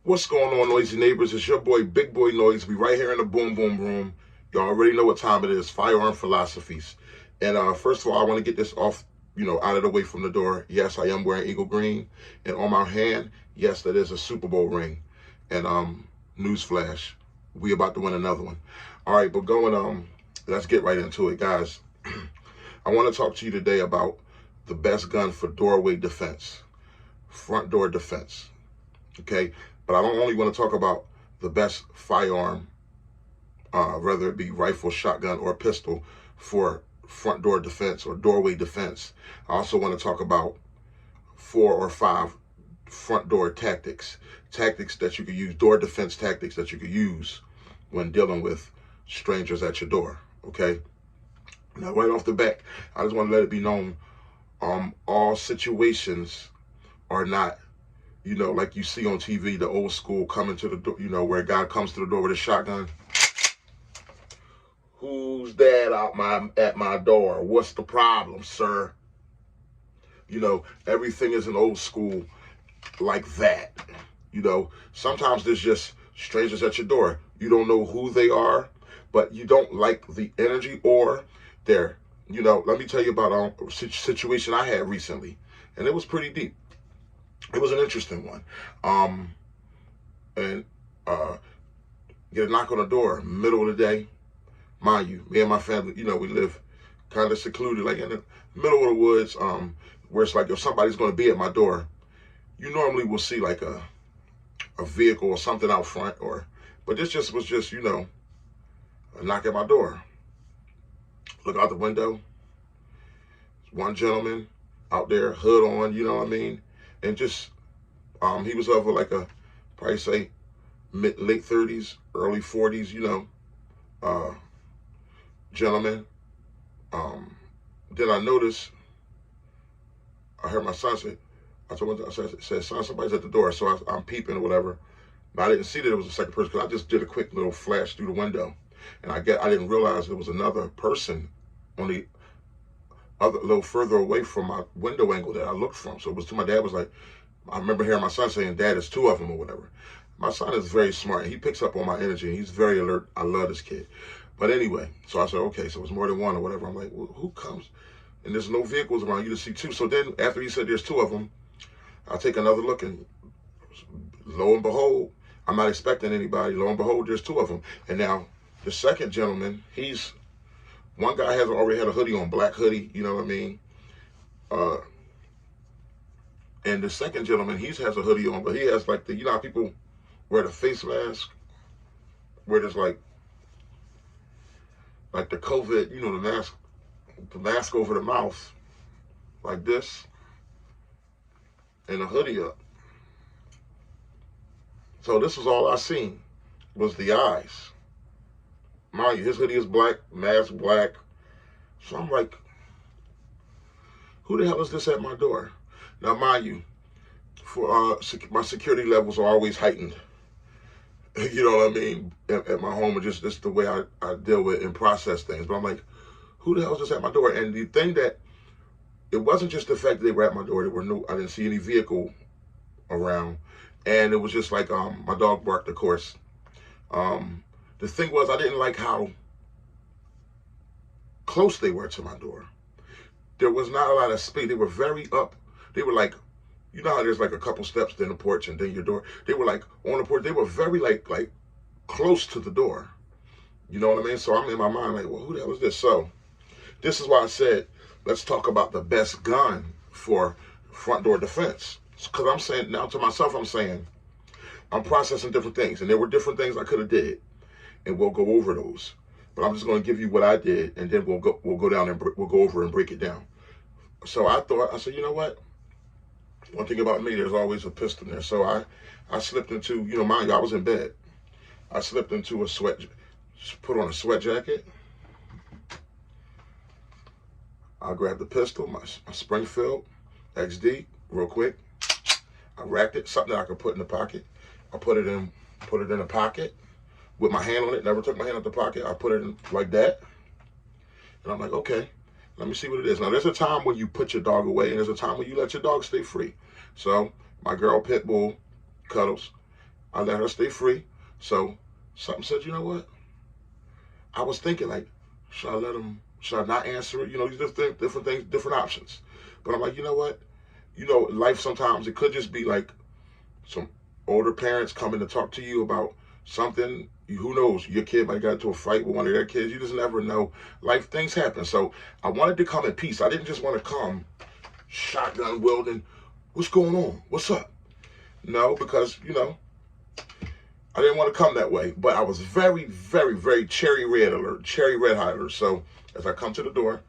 What's going on, noisy neighbors? It's your boy, Big Boy Noise. We right here in the boom boom room. Y'all already know what time it is. Firearm philosophies. And first of all, I want to get this off, out of the way from the door. Yes, I am wearing eagle green, and on my hand, yes, that is a Super Bowl ring. And newsflash, we about to win another one. All right, but let's get right into it, guys. I want to talk to you today about the best gun for doorway defense, front door defense. Okay, but I don't only want to talk about the best firearm, whether it be rifle, shotgun, or pistol for front door defense or doorway defense. I also want to talk about 4 or 5 front door tactics that you could use, door defense tactics that you could use when dealing with strangers at your door. Okay, now right off the bat, I just want to let it be known, all situations are not, like you see on TV, the old school coming to the door, where a guy comes to the door with a shotgun. Who's that at my door? What's the problem, sir? Everything is an old school like that. Sometimes there's just strangers at your door. You don't know who they are, but you don't like the energy or their, let me tell you about a situation I had recently, and it was pretty deep. It was an interesting one. And get a knock on the door, middle of the day. Mind you, me and my family, we live kind of secluded, like in the middle of the woods, where it's like if somebody's going to be at my door, you normally will see like a vehicle or something out front, but this was just, a knock at my door. Look out the window. One gentleman out there, hood on, you know what I mean? And just, he was over like probably say late 30s, early 40s, gentleman. Then I noticed, I heard my son say, I said, son, somebody's at the door. So I'm peeping or whatever. But I didn't see that it was a second person because I just did a quick little flash through the window. And I didn't realize there was another person on the other, a little further away from my window angle that I looked from. So it was to my dad was like, I remember hearing my son saying, Dad, it's 2 of them or whatever. My son is very smart. He picks up on my energy. He's very alert. I love this kid. But anyway, so I said, okay, so it's more than one or whatever. I'm like, well, who comes? And there's no vehicles around. You just see 2. So then after he said there's 2 of them, I take another look and lo and behold, I'm not expecting anybody. Lo and behold, there's 2 of them. And now the second gentleman, one guy has already had a hoodie on, black hoodie, you know what I mean? And the second gentleman, he has a hoodie on, but he has like how people wear the face mask, where there's like the COVID, the mask over the mouth, like this, and a hoodie up. So this was all I seen, was the eyes. Mind you, his hoodie is black, mask black. So I'm like, who the hell is this at my door? Now, mind you, for my security levels are always heightened. You know what I mean? At my home, and just the way I deal with and process things. But I'm like, who the hell is this at my door? And the thing that, it wasn't just the fact that they were at my door. I didn't see any vehicle around. And it was just like, my dog barked, of course. The thing was, I didn't like how close they were to my door. There was not a lot of space. They were very up. They were like, you know how there's like a couple steps, then the porch, and then your door. They were like on the porch. They were very like close to the door. You know what I mean? So I'm in my mind like, well, who the hell is this? So this is why I said, let's talk about the best gun for front door defense. Because I'm saying now to myself, I'm processing different things, and there were different things I could have did, and we'll go over those. But I'm just going to give you what I did, and then we'll go down and we'll go over and break it down. So I said, you know what? One thing about me, there's always a pistol there. So I slipped into, mind you, I was in bed. I slipped into put on a sweat jacket. I grabbed the pistol, my Springfield XD, real quick. I racked it, something that I could put in the pocket. I put it in a pocket with my hand on it. Never took my hand out the pocket. I put it in like that. And I'm like, okay, let me see what it is. Now, there's a time when you put your dog away, and there's a time when you let your dog stay free. So my girl Pitbull, Cuddles, I let her stay free. So something said, you know what? I was thinking like, should I let him? Should I not answer it? You know, these different things, different options. But I'm like, you know what? You know, life sometimes it could just be like some older parents coming to talk to you about something. Who knows? Your kid might got into a fight with one of their kids. You just never know. Life things happen. So I wanted to come in peace. I didn't just want to come shotgun wielding. What's going on? What's up? No, because you know I didn't want to come that way. But I was very, very, very cherry red alert, cherry red hot alert. So as I come to the door,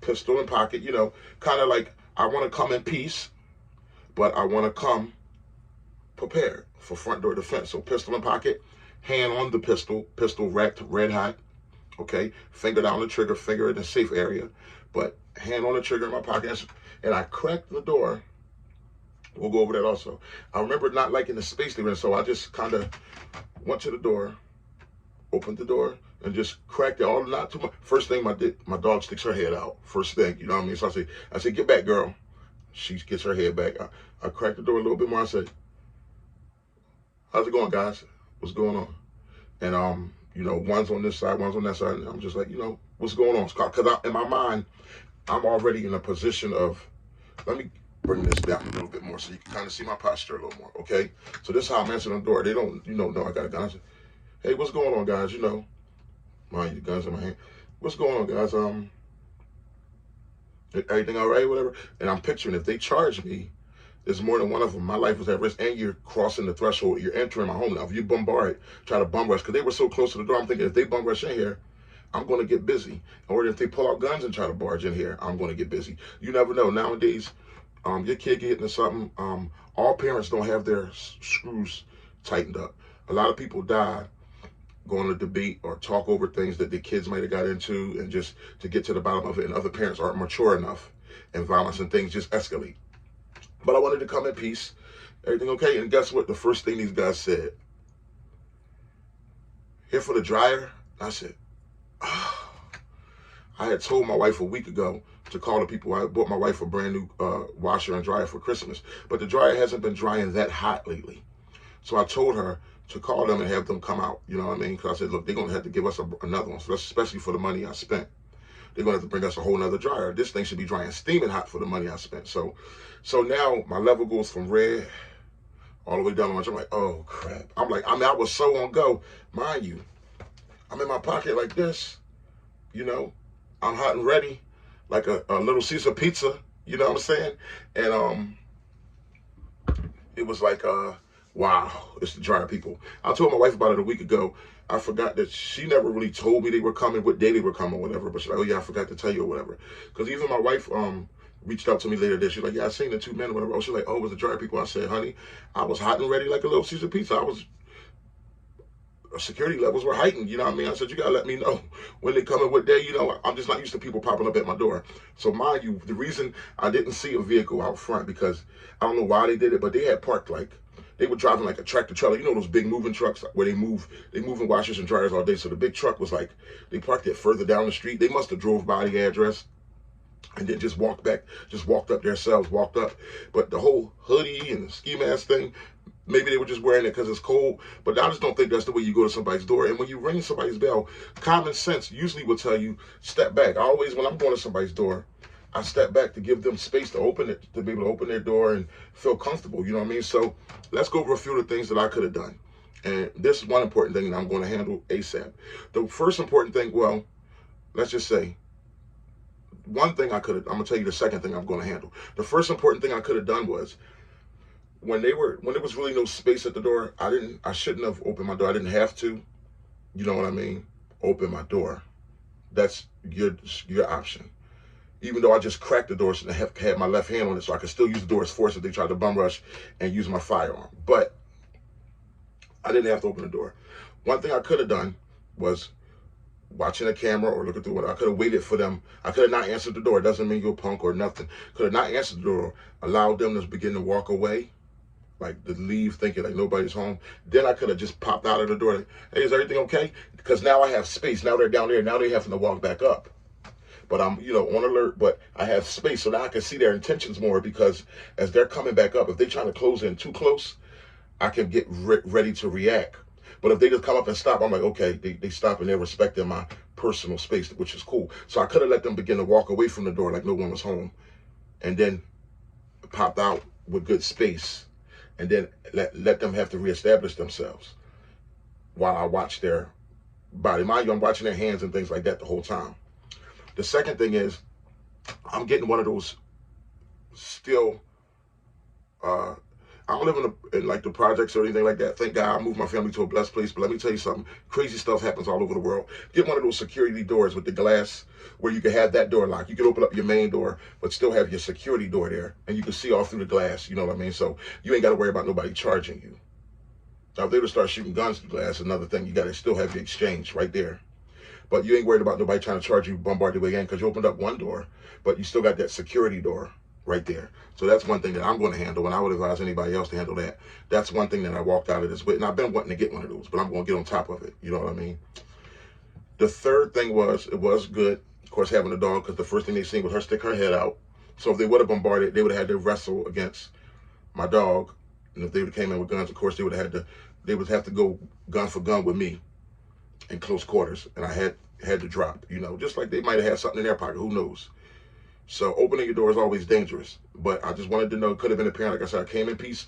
pistol in pocket, you know, kind of like I want to come in peace, but I want to come prepared for front door defense. So pistol in pocket, hand on the pistol, pistol racked red hot, okay? Finger down the trigger, finger in a safe area, but hand on the trigger in my pocket. And I cracked the door. We'll go over that also. I remember not liking the space they were in, so I just kind of went to the door, opened the door, and just cracked it all, not too much. First thing, my dog sticks her head out. First thing, you know what I mean? So I say, get back, girl. She gets her head back. I cracked the door a little bit more. I said, how's it going, guys? What's going on? And, you know, one's on this side, one's on that side. And I'm just like, you know, what's going on, Scott? Because in my mind, I'm already in a position of, let me bring this down a little bit more so you can kind of see my posture a little more, okay? So this is how I'm answering the door. They don't, you know, I got a gun. I said, hey, what's going on, guys? You know, mind you, guns in my hand. What's going on, guys? Everything all right, whatever? And I'm picturing if they charge me, there's more than one of them. My life was at risk, and you're crossing the threshold. You're entering my home now. If you bombard, try to bum rush, because they were so close to the door, I'm thinking if they bum rush in here, I'm going to get busy. Or if they pull out guns and try to barge in here, I'm going to get busy. You never know. Nowadays, your kid get into something. All parents don't have their screws tightened up. A lot of people die going to debate or talk over things that the kids might have got into, and just to get to the bottom of it. And other parents aren't mature enough, and violence and things just escalate. But I wanted to come in peace. Everything okay? And guess what? The first thing these guys said, here for the dryer? I said, oh. I had told my wife a week ago to call the people. I bought my wife a brand new washer and dryer for Christmas. But the dryer hasn't been drying that hot lately. So I told her to call them and have them come out. You know what I mean? Because I said, look, they're going to have to give us another one, so especially for the money I spent. They're going to have to bring us a whole nother dryer. This thing should be drying steaming hot for the money I spent. So now my level goes from red all the way down to orange. I'm like, oh, crap. I was so on go. Mind you, I'm in my pocket like this. You know, I'm hot and ready, like a little Caesar pizza. You know what I'm saying? And it was like, wow, it's the dryer people. I told my wife about it a week ago. I forgot that she never really told me they were coming, what day they were coming, whatever. But she's like, oh yeah, I forgot to tell you or whatever. Because even my wife reached out to me later today. She's like, yeah, I seen the two men or whatever. She's like, oh, it was the dryer people. I said, honey, I was hot and ready like a little Caesar pizza. Security levels were heightened, you know what I mean? I said, you gotta let me know when they come and what day, you know. I'm just not used to people popping up at my door. So mind you, the reason I didn't see a vehicle out front, because I don't know why they did it, but they had parked like, they were driving like a tractor trailer. You know those big moving trucks where they move in washers and dryers all day. So the big truck was like, they parked it further down the street. They must have drove by the address and then just walked up themselves, walked up. But the whole hoodie and the ski mask thing, maybe they were just wearing it because it's cold, but I just don't think that's the way you go to somebody's door. And when you ring somebody's bell, common sense usually will tell you, step back. When I'm going to somebody's door, I step back to give them space to open it, to be able to open their door and feel comfortable, you know what I mean? So let's go over a few of the things that I could have done. And this is one important thing that I'm going to handle ASAP. The first important thing, well, let's just say, one thing I'm going to tell you the second thing I'm going to handle. The first important thing I could have done was, when there was really no space at the door, I shouldn't have opened my door. I didn't have to, you know what I mean? Open my door. That's your option. Even though I just cracked the door, so I had my left hand on it, so I could still use the door as force if they tried to bum rush and use my firearm. But I didn't have to open the door. One thing I could have done was watching a camera or looking through it. I could have waited for them. I could have not answered the door. It doesn't mean you're a punk or nothing. Could have not answered the door, allowed them to begin to walk away, like to leave thinking like nobody's home. Then I could have just popped out of the door like, hey, is everything okay? Because now I have space. Now they're down there. Now they're having to walk back up. But I'm, on alert, but I have space. So now I can see their intentions more, because as they're coming back up, if they're trying to close in too close, I can get ready to react. But if they just come up and stop, I'm like, okay, they stop and they're respecting my personal space, which is cool. So I could have let them begin to walk away from the door like no one was home, and then popped out with good space, and then let them have to reestablish themselves while I watch their body. Mind you, I'm watching their hands and things like that the whole time. The second thing is, I'm getting one of those still, I don't live in like the projects or anything like that. Thank God I moved my family to a blessed place. But let me tell you something. Crazy stuff happens all over the world. Get one of those security doors with the glass where you can have that door locked. You can open up your main door, but still have your security door there. And you can see all through the glass. You know what I mean? So you ain't got to worry about nobody charging you. Now, if they would start shooting guns through glass, another thing, you got to still have your exchange right there. But you ain't worried about nobody trying to charge you, bombard your way in, because you opened up one door, but you still got that security door right there. So that's one thing that I'm going to handle, and I would advise anybody else to handle that. That's one thing that I walked out of this with, and I've been wanting to get one of those, but I'm going to get on top of it. You know what I mean? The third thing was, it was good, of course, having a dog, because the first thing they seen was her stick her head out. So if they would have bombarded, they would have had to wrestle against my dog, and if they would have came in with guns, of course, they would have to go gun for gun with me in close quarters, and I had to drop, you know, just like they might have had something in their pocket, who knows. So opening your door is always dangerous, but I just wanted to know, it could have been apparent, like I said, I came in peace,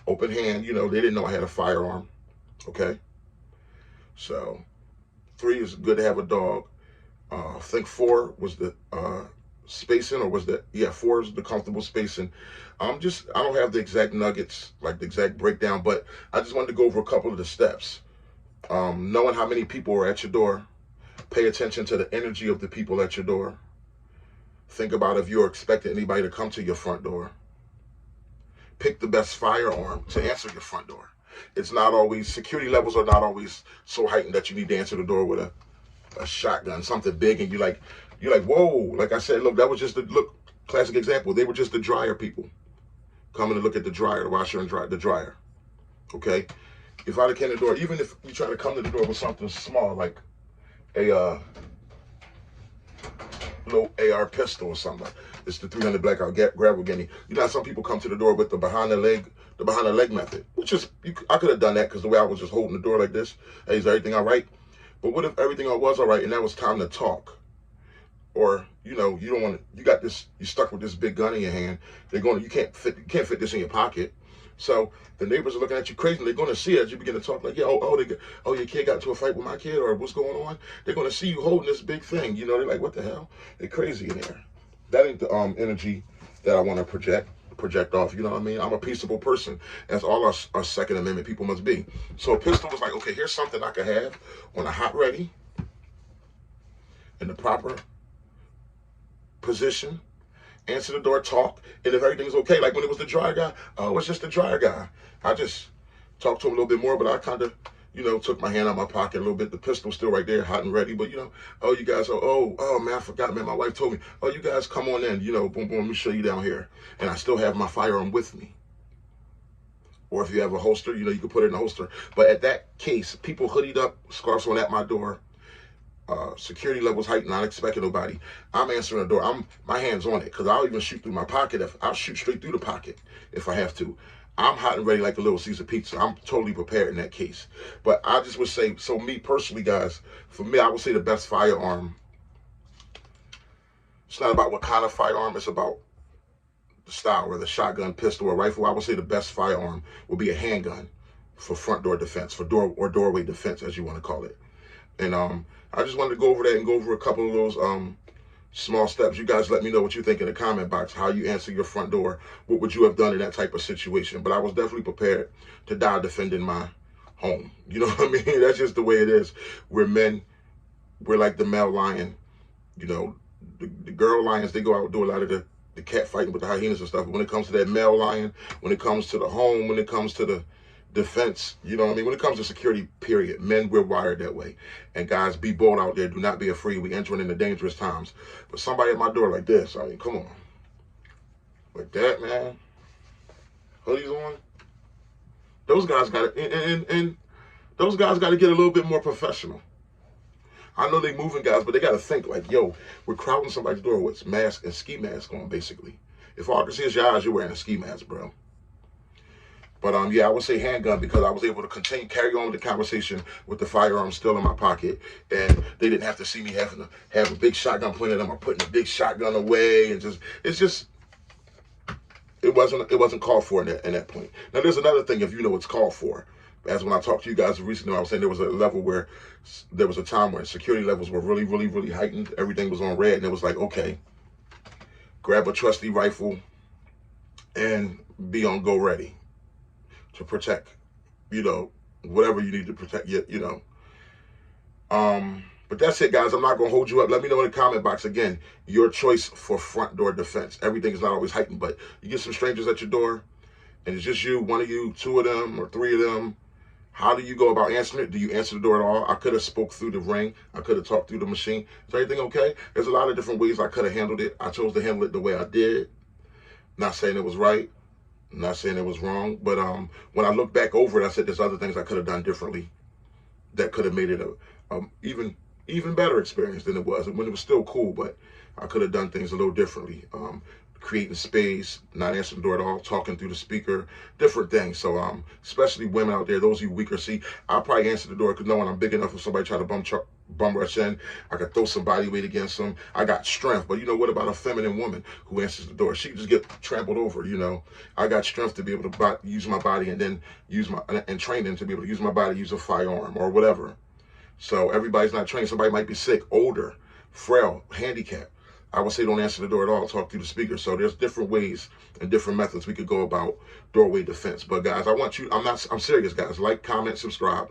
open hand, you know, they didn't know I had a firearm, okay? So 3 is good to have a dog. I think 4 was the spacing, or was that, yeah, 4 is the comfortable spacing. I don't have the exact nuggets, like the exact breakdown, but I just wanted to go over a couple of the steps. Knowing how many people are at your door, pay attention to the energy of the people at your door. Think about if you're expecting anybody to come to your front door. Pick the best firearm to answer your front door. It's not always, security levels are not always so heightened that you need to answer the door with a shotgun, something big, and you're like, whoa. Like I said, look, that was just classic example. They were just the dryer people coming to look at the dryer, the washer and the dryer. Okay? If I'd have came to the door, even if you try to come to the door with something small, like a little AR pistol or something, it's the 300 blackout gravel guinea. You know how some people come to the door with the behind the leg method, which is, I could have done that because the way I was just holding the door like this. Hey, is everything all right? But what if everything was all right and that was time to talk? Or, you know, you don't want to, you got this, you stuck with this big gun in your hand. You can't fit this in your pocket. So the neighbors are looking at you crazy, and they're going to see it as you begin to talk like, yeah, your kid got into a fight with my kid, or what's going on? They're going to see you holding this big thing. You know, they're like, what the hell? They're crazy in there. That ain't the energy that I want to project off. You know what I mean? I'm a peaceable person, as all our Second Amendment people must be. So a pistol was like, okay, here's something I could have on a hot ready, in the proper position. Answer the door, talk, and if everything's okay, like when it was the dryer guy, oh, it's just the dryer guy. I just talked to him a little bit more, but I kind of, you know, took my hand out of my pocket a little bit. The pistol's still right there, hot and ready, but, you know, oh, you guys, oh, man, I forgot, man, my wife told me, oh, you guys come on in, you know, boom, boom, let me show you down here. And I still have my firearm with me. Or if you have a holster, you know, you can put it in a holster. But at that case, people hoodied up, scarves on at my door, security levels heightened, not expecting nobody. I'm answering the door. My hand's on it, because I'll even shoot through my pocket. I'll shoot straight through the pocket if I have to. I'm hot and ready like a Little Caesar pizza. I'm totally prepared in that case. But I just would say, so me personally, guys, for me, I would say the best firearm, it's not about what kind of firearm, it's about the style, whether shotgun, pistol, or rifle. I would say the best firearm would be a handgun for front door defense, for doorway defense, as you want to call it. And I just wanted to go over that and go over a couple of those small steps. You guys let me know what you think in the comment box, how you answer your front door. What would you have done in that type of situation? But I was definitely prepared to die defending my home. You know what I mean? That's just the way it is. We're men. We're like the male lion. You know, the girl lions, they go out and do a lot of the cat fighting with the hyenas and stuff. But when it comes to that male lion, when it comes to the home, when it comes to the defense, you know what I mean? When it comes to security, period, men, we're wired that way. And guys, be bold out there. Do not be afraid. We're entering into dangerous times. But somebody at my door like this, I mean, come on. Like that, man. Hoodies on. Those guys got to, and those guys got to get a little bit more professional. I know they moving guys, but they got to think like, yo, we're crowding somebody's door with mask and ski mask on, basically. If all I can see is your eyes, you're wearing a ski mask, bro. But yeah, I would say handgun because I was able to carry on with the conversation with the firearm still in my pocket, and they didn't have to see me having to have a big shotgun pointed at them or putting a big shotgun away, and it wasn't called for in that point. Now there's another thing if you know it's called for. As when I talked to you guys recently, I was saying there was a level where there was a time where security levels were really, really, really heightened. Everything was on red, and it was like, okay, grab a trusty rifle and be on go ready to protect, whatever you need to protect, But that's it, guys. I'm not going to hold you up. Let me know in the comment box, again, your choice for front door defense. Everything is not always heightened, but you get some strangers at your door, and it's just you, one of you, two of them, or three of them. How do you go about answering it? Do you answer the door at all? I could have spoke through the ring. I could have talked through the machine. Is everything okay? There's a lot of different ways I could have handled it. I chose to handle it the way I did. Not saying it was right. Not saying it was wrong. But when I look back over it, I said there's other things I could have done differently that could have made it a even better experience than it was. And when it was still cool, but I could have done things a little differently. Creating space, not answering the door at all, talking through the speaker, different things. So especially women out there, those of you weaker, see, I'll probably answer the door because knowing I'm big enough if somebody try to bum rush in, I could throw some body weight against them. I got strength, but what about a feminine woman who answers the door? She can just get trampled over, I got strength to be able to use my body and then and training to be able to use my body, use a firearm or whatever. So everybody's not trained. Somebody might be sick, older, frail, handicapped. I would say don't answer the door at all, talk through the speaker. So there's different ways and different methods we could go about doorway defense. But guys, I'm serious, guys. Like, comment, subscribe.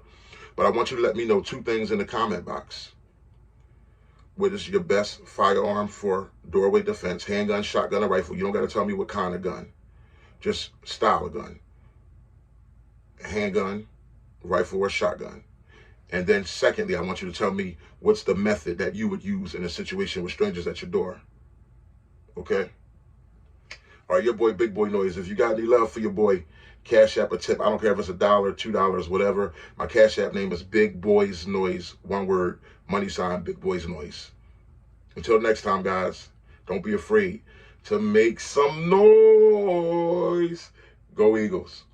But I want you to let me know two things in the comment box. What is your best firearm for doorway defense? Handgun, shotgun, or rifle? You don't got to tell me what kind of gun. Just style of gun. Handgun, rifle, or shotgun. And then secondly, I want you to tell me what's the method that you would use in a situation with strangers at your door. Okay? All right, your boy, Big Boy Noise. If you got any love for your boy, Cash App a tip. I don't care if it's $1, $2, whatever. My Cash App name is BigBoysNoise. One word, money sign, BigBoysNoise. Until next time, guys, don't be afraid to make some noise. Go Eagles.